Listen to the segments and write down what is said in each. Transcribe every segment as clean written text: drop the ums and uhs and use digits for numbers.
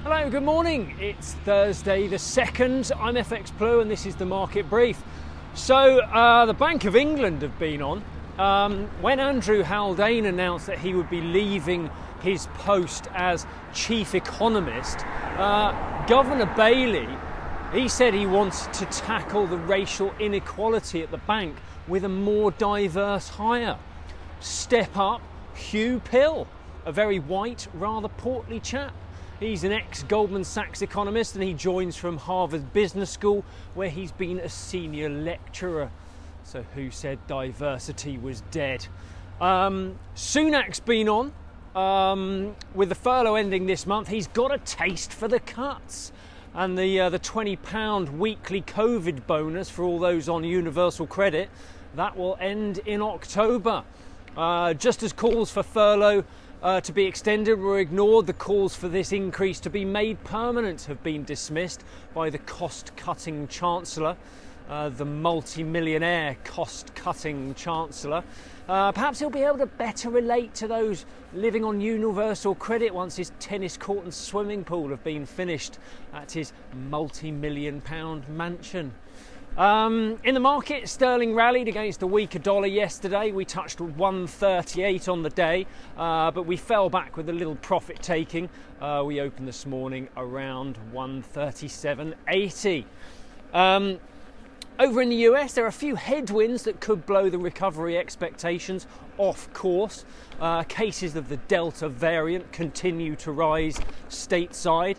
Hello, good morning. It's Thursday the 2nd. I'm FX Blue and this is the market brief. So the Bank of England have been on. When Andrew Haldane announced that he would be leaving his post as Chief Economist, Governor Bailey, he said he wants to tackle the racial inequality at the bank with a more diverse hire. Step up Huw Pill, a very white, rather portly chap. He's an ex-Goldman Sachs economist and he joins from Harvard Business School where he's been a senior lecturer. So who said diversity was dead? Sunac's been on. With the furlough ending this month, he's got a taste for the cuts. And the £20 weekly COVID bonus for all those on universal credit, that will end in October. Just as calls for furlough to be extended were ignored, the calls for this increase to be made permanent have been dismissed by the cost-cutting Chancellor, the multi-millionaire cost-cutting Chancellor. Perhaps he'll be able to better relate to those living on universal credit once his tennis court and swimming pool have been finished at his multi-million-pound mansion. In the market, sterling rallied against a weaker dollar yesterday. We touched 138 on the day, but we fell back with a little profit taking. We opened this morning around 137.80. Over in the US, there are a few headwinds that could blow the recovery expectations off course. Cases of the Delta variant continue to rise stateside.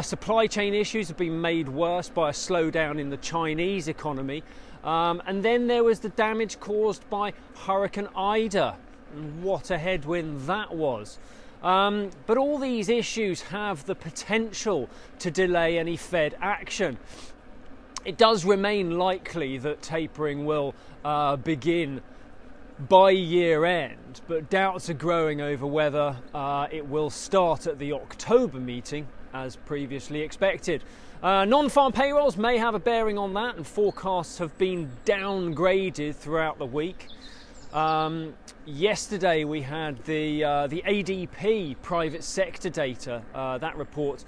Supply chain issues have been made worse by a slowdown in the Chinese economy. And then there was the damage caused by Hurricane Ida. And what a headwind that was. But all these issues have the potential to delay any Fed action. It does remain likely that tapering will begin by year end, but doubts are growing over whether it will start at the October meeting as previously expected. Non-farm payrolls may have a bearing on that, and forecasts have been downgraded throughout the week. Yesterday we had the ADP private sector data. That report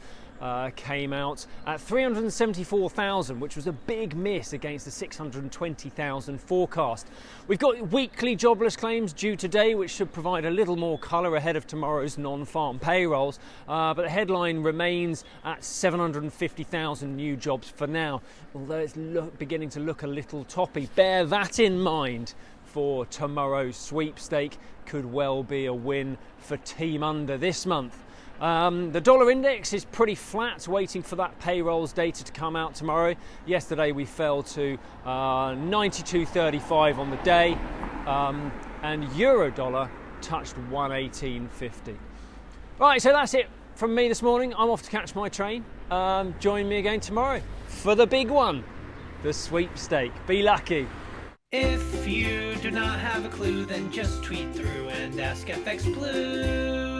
came out at 374,000, which was a big miss against the 620,000 forecast. We've got weekly jobless claims due today, which should provide a little more colour ahead of tomorrow's non-farm payrolls, but the headline remains at 750,000 new jobs for now, although it's beginning to look a little toppy. Bear that in mind for tomorrow's sweepstake. Could well be a win for Team Under this month. The dollar index is pretty flat, waiting for that payrolls data to come out tomorrow. Yesterday we fell to 92.35 on the day, and euro dollar touched 118.50. Right, so that's it from me this morning. I'm off to catch my train. Join me again tomorrow for the big one, the sweepstake. Be lucky. If you do not have a clue, then just tweet through and ask FX Blue.